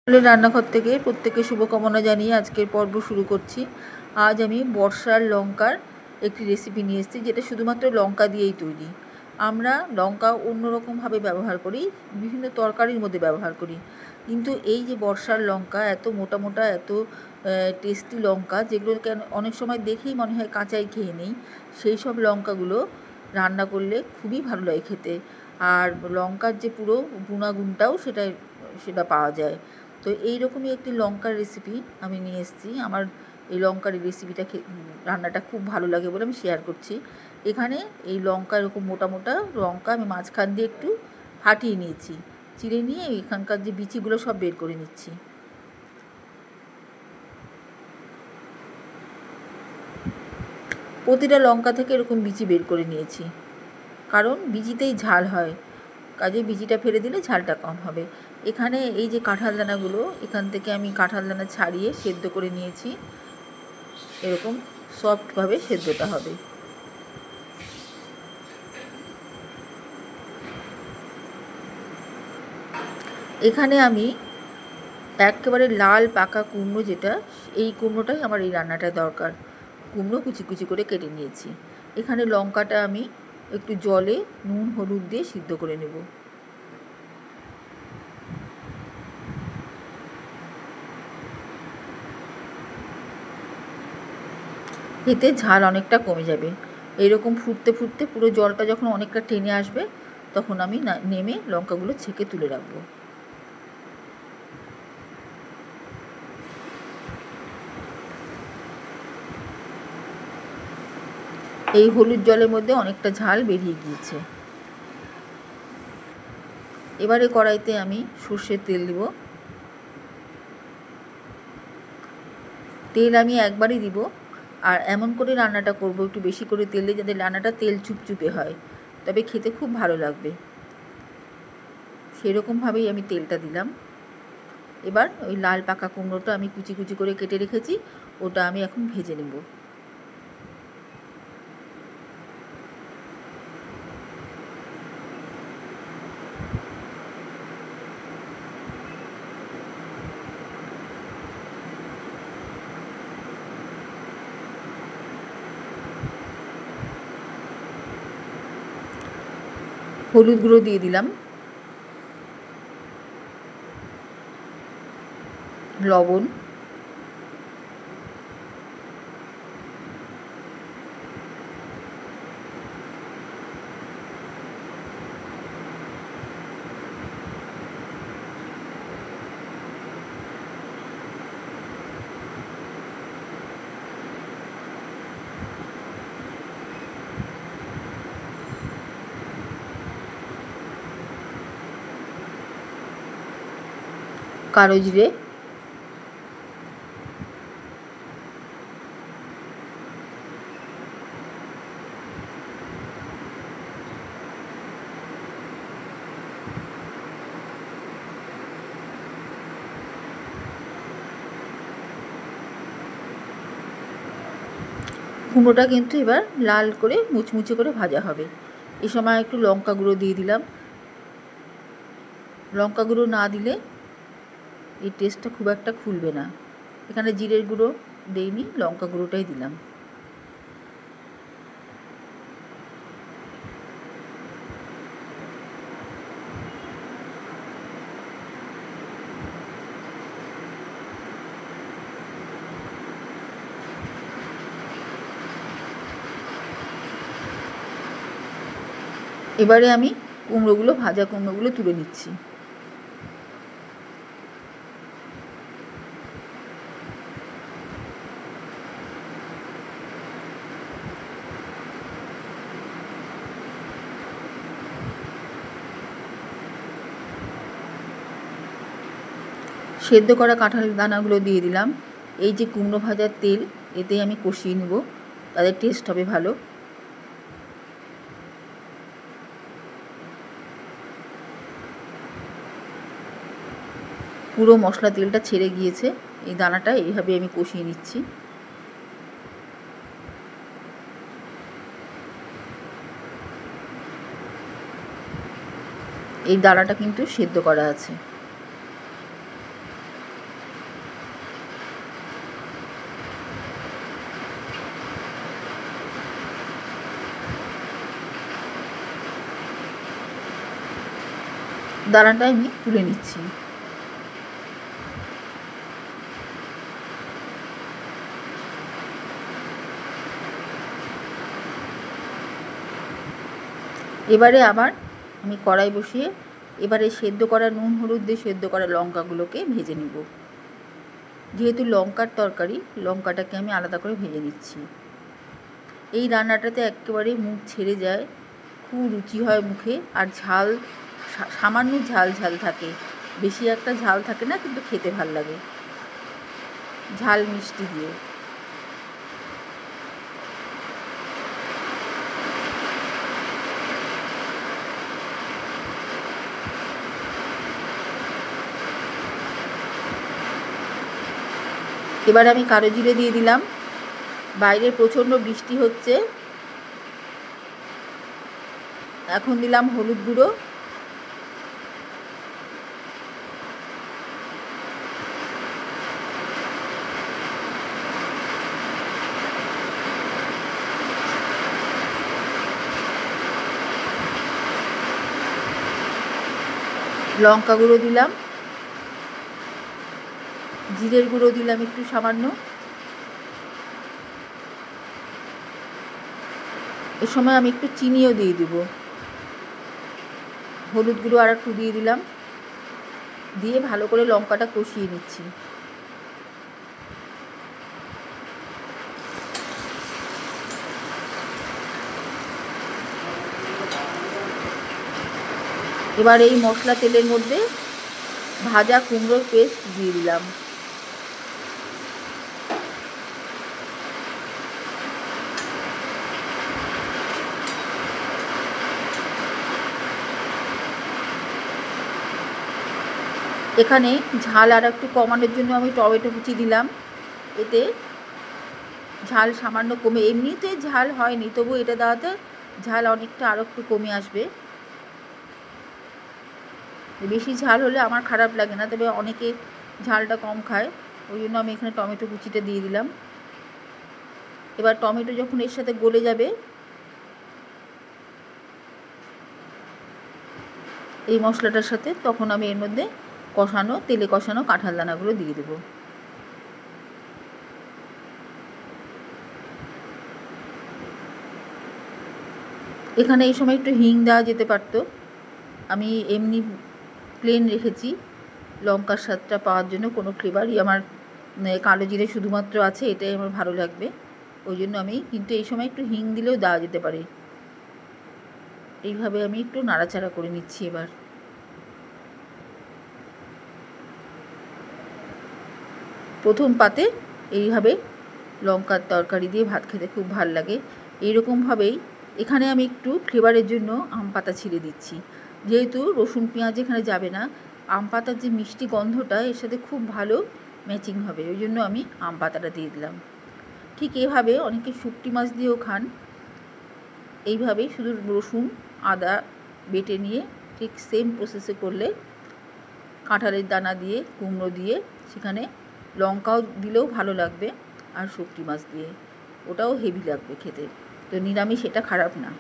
রান্নাঘর থেকে প্রত্যেককে শুভকামনা জানিয়ে আজকের পর্ব শুরু করছি। আজ আমি বর্ষার লঙ্কার একটি রেসিপি নিয়ে এসেছি, যেটা শুধুমাত্র লঙ্কা দিয়েই তৈরি। আমরা লঙ্কা অন্যরকমভাবে ব্যবহার করি, বিভিন্ন তরকারির মধ্যে ব্যবহার করি, কিন্তু এই যে বর্ষার লঙ্কা এত মোটা মোটা, এত টেস্টি লঙ্কা, যেগুলোকে অনেক সময় দেখেই মনে হয় কাঁচাই খেয়ে নেই, সেই সব লঙ্কাগুলো রান্না করলে খুবই ভালো লাগে খেতে। আর লঙ্কার যে পুরো গুণাগুণটাও সেটা পাওয়া যায়। তো এইরকমই একটি লঙ্কার রেসিপি আমি নিয়ে এসেছি। আমার এই লঙ্কার রেসিপিটা রান্নাটা খুব ভালো লাগে বলে আমি শেয়ার করছি। এখানে এই লঙ্কা, এরকম মোটা মোটা লঙ্কা আমি মাঝখান দিয়ে একটু ফাটিয়ে নিয়েছি, চিড়ে নিয়ে এখানকার যে বিচিগুলো সব বের করে নিচ্ছি। প্রতিটা লঙ্কা থেকে এরকম বিচি বের করে নিয়েছি, কারণ বিচিতেই ঝাল হয়, কাজে বিচিটা ফেলে দিলে ঝালটা কম হবে। এখানে এই যে কাঁঠাল দানাগুলো, এখান থেকে আমি কাঁঠাল দানা ছাড়িয়ে সেদ্ধ করে নিয়েছি। এরকম সফটভাবে সেদ্ধটা হবে। এখানে আমি একেবারে লাল পাকা কুমড়ো, যেটা এই কুমড়োটাই আমার এই রান্নাটায় দরকার, কুমড়ো কুচি কুচি করে কেটে নিয়েছি। এখানে লঙ্কাটা আমি একটু জলে নুন হলুদ দিয়ে সিদ্ধ করে নেব। এতে ঝাল অনেকটা কমে যাবে। এইরকম ফুটতে ফুটতে পুরো জলটা যখন অনেকটা টেনে আসবে, তখন আমি নেমে লঙ্কাগুলো ছেঁকে তুলে রাখবো। এই হলুদ জলের মধ্যে অনেকটা ঝাল বেরিয়ে গিয়েছে। এবারে কড়াইতে আমি সর্ষের তেল দিব। তেল আমি একবারই দিব, আর এমন করে রান্নাটা করব একটু বেশি করে তেল দিয়ে, যাতে রান্নাটা তেল চুপচুপে হয়, তবে খেতে খুব ভালো লাগবে। সেরকমভাবেই আমি তেলটা দিলাম। এবার ওই লাল পাকা কুমড়োটা আমি কুচি কুচি করে কেটে রেখেছি, ওটা আমি এখন ভেজে নেব। হলুদ গুঁড়ো দিয়ে দিলাম, লবণ, কালো জিরে, কুমড়োটা কিন্তু এবার লাল করে মুচমুচে করে ভাজা হবে। এই সময় একটু লঙ্কা গুঁড়ো দিয়ে দিলাম। লঙ্কা গুঁড়ো না দিলে এই টেস্টটা খুব একটা খুলবে না। এখানে জিরের গুঁড়ো দেইনি, লঙ্কা গুঁড়োটাই দিলাম। এবারে আমি ভাজা কুমড়োগুলো তুলে নিচ্ছি। সেদ্ধ করা কাঁঠাল দানাগুলো দিয়ে দিলাম। এই যে কুমড়ো ভাজার তেল, এতে আমি কষিয়ে নেব, তাদের টেস্ট হবে ভালো। পুরো মশলা তেলটা ছেড়ে গিয়েছে, এই দানাটা এইভাবে আমি কষিয়ে নিচ্ছি। এই দানাটা কিন্তু সেদ্ধ করা আছে। দানাটা আমি তুলে নিচ্ছি। এবারে আবার আমি কড়াই বসিয়ে এবারে সেদ্ধ করা নুন হলুদ দিয়ে সেদ্ধ করা লঙ্কাগুলোকে ভেজে নিব। যেহেতু লঙ্কার তরকারি, লঙ্কাটাকে আমি আলাদা করে ভেজে নিচ্ছি। এই রান্নাটাতে একেবারে মুখ ছেড়ে যায়, খুব রুচি হয় মুখে। আর ঝাল সামান্য ঝাল ঝাল থাকে, বেশি একটা ঝাল থাকে না, কিন্তু খেতে ভাল লাগে ঝাল মিষ্টি দিয়ে। এবার আমি কালো জিরে দিয়ে দিলাম। বাইরে প্রচণ্ড বৃষ্টি হচ্ছে। এখন দিলাম হলুদ গুঁড়ো, লঙ্কা গুঁড়ো দিলাম, জিরের গুঁড়ো দিলাম একটু সামান্য। এ সময় আমি একটু চিনিও দিয়ে দেব। হলুদ গুঁড়ো আর একটু দিয়ে দিলাম, দিয়ে ভালো করে লঙ্কাটা কষিয়ে নিচ্ছি। এবার এই মশলা তেলের মধ্যে ভাজা কুমড়োর পেস্ট দিয়ে দিলাম। এখানে ঝাল আর একটু কমানোর জন্য আমি টমেটো কুচি দিলাম। এতে ঝাল সামান্য কমে, এমনিতে ঝাল হয়নি, তবু এটা দেওয়াতে ঝাল অনেকটা আরও একটু কমে আসবে। বেশি ঝাল হলে আমার খারাপ লাগে না, তবে অনেকে ঝালটা কম খায়, ওই জন্য আমি এখানে টমেটো কুচিটা দিয়ে দিলাম। এবার টমেটো যখন এর সাথে গলে যাবে, এই মশলাটার সাথে, তখন আমি এর মধ্যে তেলে কষানো কাঁঠাল দানাগুলো দিয়ে দেবো। এখানে এই সময় একটু হিং দেওয়া যেতে পারতো, আমি এমনি প্লেন রেখেছি লঙ্কার স্বাদটা পাওয়ার জন্য। কোনো ফ্লেভারই আমার কালো জিরে শুধুমাত্র আছে, এটাই আমার ভালো লাগবে, ওই জন্য আমি, কিন্তু এই সময় একটু হিং দিলেও দেওয়া যেতে পারে। এইভাবে আমি একটু নাড়াচাড়া করে নিচ্ছি। এবার প্রথম পাতে এইভাবে লঙ্কার তরকারি দিয়ে ভাত খেতে খুব ভাল লাগে। এইরকমভাবেই এখানে আমি একটু ফ্লেভারের জন্য আম পাতা ছিঁড়ে দিচ্ছি। যেহেতু রসুন পেঁয়াজ এখানে যাবে না, আম পাতার যে মিষ্টি গন্ধটা এর সাথে খুব ভালো ম্যাচিং হবে, ওই জন্য আমি আম পাতাটা দিয়ে দিলাম। ঠিক এভাবে অনেকে শুটকি মাছ দিয়েও খান। এইভাবেই শুধু রসুন আদা বেটে নিয়ে ঠিক সেম প্রসেসে করলে, কাঁঠালের দানা দিয়ে, কুমড়ো দিয়ে, সেখানে লঙ্কাও দিলেও ভালো লাগবে, আর শুটকি মাছ দিয়ে ওটাও হেভি লাগবে খেতে। তো নিরামিষ এটা খারাপ না।